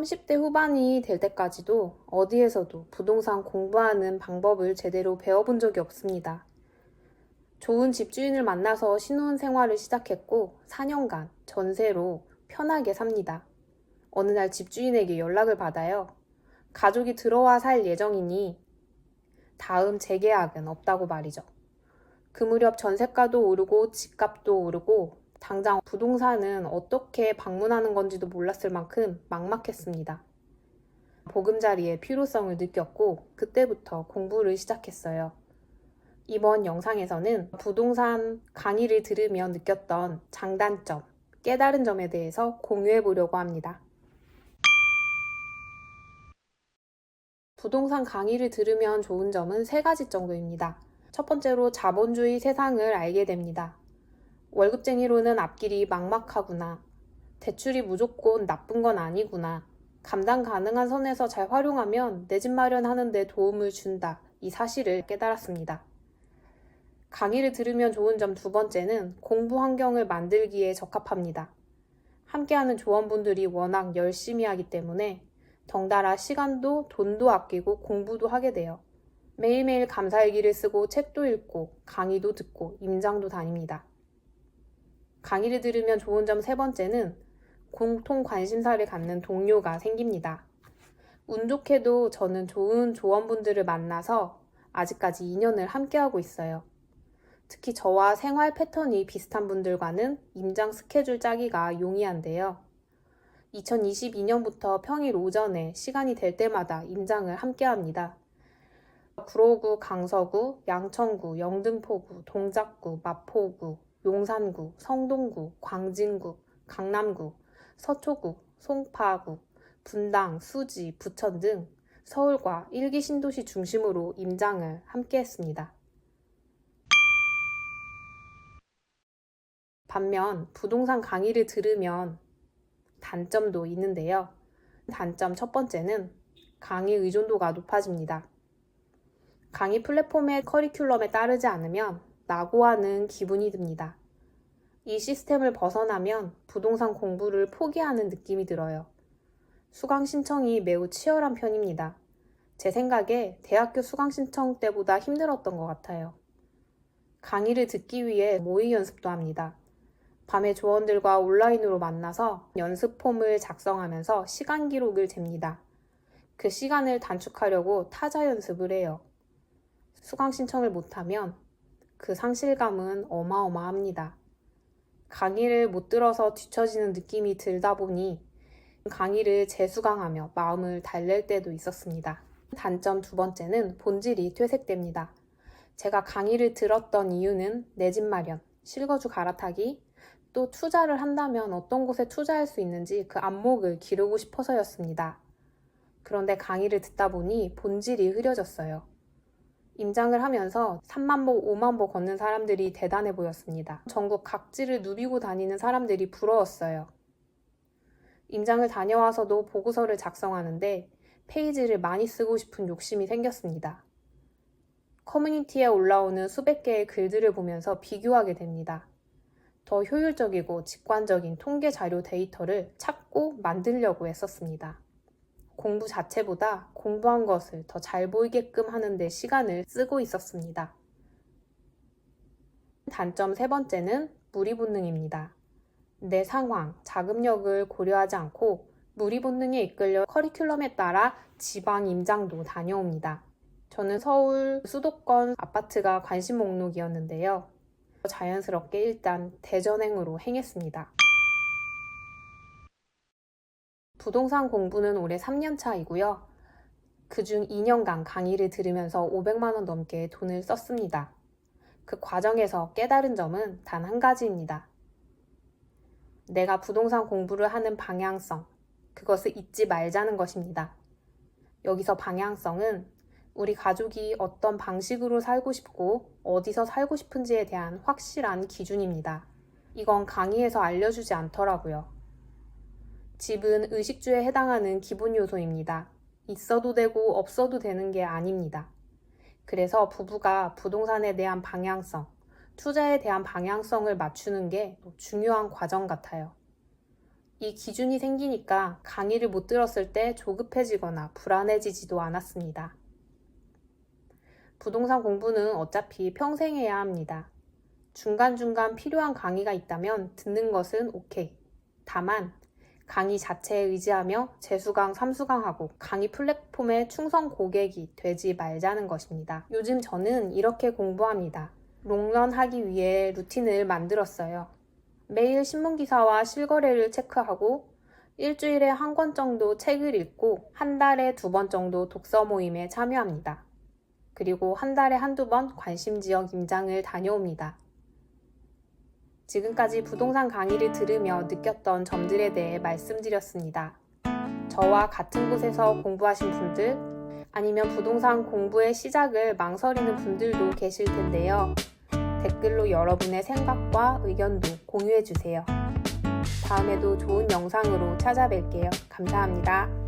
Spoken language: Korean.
30대 후반이 될 때까지도 어디에서도 부동산 공부하는 방법을 제대로 배워본 적이 없습니다. 좋은 집주인을 만나서 신혼 생활을 시작했고 4년간 전세로 편하게 삽니다. 어느 날 집주인에게 연락을 받아요. 가족이 들어와 살 예정이니 다음 재계약은 없다고 말이죠. 그 무렵 전세가도 오르고 집값도 오르고 당장 부동산은 어떻게 방문하는 건지도 몰랐을 만큼 막막했습니다. 보금자리의 필요성을 느꼈고 그때부터 공부를 시작했어요. 이번 영상에서는 부동산 강의를 들으며 느꼈던 장단점, 깨달은 점에 대해서 공유해 보려고 합니다. 부동산 강의를 들으면 좋은 점은 3가지 정도입니다. 첫 번째로 자본주의 세상을 알게 됩니다. 월급쟁이로는 앞길이 막막하구나. 대출이 무조건 나쁜 건 아니구나. 감당 가능한 선에서 잘 활용하면 내 집 마련하는 데 도움을 준다. 이 사실을 깨달았습니다. 강의를 들으면 좋은 점 2번째는 공부 환경을 만들기에 적합합니다. 함께하는 조원분들이 워낙 열심히 하기 때문에 덩달아 시간도 돈도 아끼고 공부도 하게 돼요. 매일매일 감사일기를 쓰고 책도 읽고 강의도 듣고 임장도 다닙니다. 강의를 들으면 좋은 점 3번째는 공통 관심사를 갖는 동료가 생깁니다. 운 좋게도 저는 좋은 조원분들을 만나서 아직까지 2년을 함께하고 있어요. 특히 저와 생활 패턴이 비슷한 분들과는 임장 스케줄 짜기가 용이한데요. 2022년부터 평일 오전에 시간이 될 때마다 임장을 함께합니다. 구로구, 강서구, 양천구, 영등포구, 동작구, 마포구, 용산구, 성동구, 광진구, 강남구, 서초구, 송파구, 분당, 수지, 부천 등 서울과 1기 신도시 중심으로 임장을 함께했습니다. 반면 부동산 강의를 들으면 단점도 있는데요. 단점 첫 번째는 강의 의존도가 높아집니다. 강의 플랫폼의 커리큘럼에 따르지 않으면 낙오하는 기분이 듭니다. 이 시스템을 벗어나면 부동산 공부를 포기하는 느낌이 들어요. 수강 신청이 매우 치열한 편입니다. 제 생각에 대학교 수강 신청 때보다 힘들었던 것 같아요. 강의를 듣기 위해 모의 연습도 합니다. 밤에 조원들과 온라인으로 만나서 연습 폼을 작성하면서 시간 기록을 잽니다. 그 시간을 단축하려고 타자 연습을 해요. 수강 신청을 못하면 그 상실감은 어마어마합니다. 강의를 못 들어서 뒤처지는 느낌이 들다 보니 강의를 재수강하며 마음을 달랠 때도 있었습니다. 단점 2번째는 본질이 퇴색됩니다. 제가 강의를 들었던 이유는 내 집 마련, 실거주 갈아타기, 또 투자를 한다면 어떤 곳에 투자할 수 있는지 그 안목을 기르고 싶어서였습니다. 그런데 강의를 듣다 보니 본질이 흐려졌어요. 임장을 하면서 3만보, 5만보 걷는 사람들이 대단해 보였습니다. 전국 각지를 누비고 다니는 사람들이 부러웠어요. 임장을 다녀와서도 보고서를 작성하는데 페이지를 많이 쓰고 싶은 욕심이 생겼습니다. 커뮤니티에 올라오는 수백 개의 글들을 보면서 비교하게 됩니다. 더 효율적이고 직관적인 통계 자료 데이터를 찾고 만들려고 했었습니다. 공부 자체보다 공부한 것을 더 잘 보이게끔 하는 데 시간을 쓰고 있었습니다. 단점 3번째는 무리본능입니다. 내 상황, 자금력을 고려하지 않고 무리본능에 이끌려 커리큘럼에 따라 지방 임장도 다녀옵니다. 저는 서울 수도권 아파트가 관심 목록이었는데요. 자연스럽게 일단 대전행으로 행했습니다. 부동산 공부는 올해 3년 차이고요. 그중 2년간 강의를 들으면서 500만 원 넘게 돈을 썼습니다. 그 과정에서 깨달은 점은 단 한 가지입니다. 내가 부동산 공부를 하는 방향성, 그것을 잊지 말자는 것입니다. 여기서 방향성은 우리 가족이 어떤 방식으로 살고 싶고 어디서 살고 싶은지에 대한 확실한 기준입니다. 이건 강의에서 알려주지 않더라고요. 집은 의식주에 해당하는 기본 요소입니다. 있어도 되고 없어도 되는 게 아닙니다. 그래서 부부가 부동산에 대한 방향성, 투자에 대한 방향성을 맞추는 게 중요한 과정 같아요. 이 기준이 생기니까 강의를 못 들었을 때 조급해지거나 불안해지지도 않았습니다. 부동산 공부는 어차피 평생 해야 합니다. 중간중간 필요한 강의가 있다면 듣는 것은 오케이. 다만 강의 자체에 의지하며 재수강, 삼수강하고 강의 플랫폼의 충성 고객이 되지 말자는 것입니다. 요즘 저는 이렇게 공부합니다. 롱런 하기 위해 루틴을 만들었어요. 매일 신문기사와 실거래를 체크하고 일주일에 한 권 정도 책을 읽고 한 달에 2번 정도 독서 모임에 참여합니다. 그리고 한 달에 한두 번 관심지역 임장을 다녀옵니다. 지금까지 부동산 강의를 들으며 느꼈던 점들에 대해 말씀드렸습니다. 저와 같은 곳에서 공부하신 분들, 아니면 부동산 공부의 시작을 망설이는 분들도 계실 텐데요. 댓글로 여러분의 생각과 의견도 공유해주세요. 다음에도 좋은 영상으로 찾아뵐게요. 감사합니다.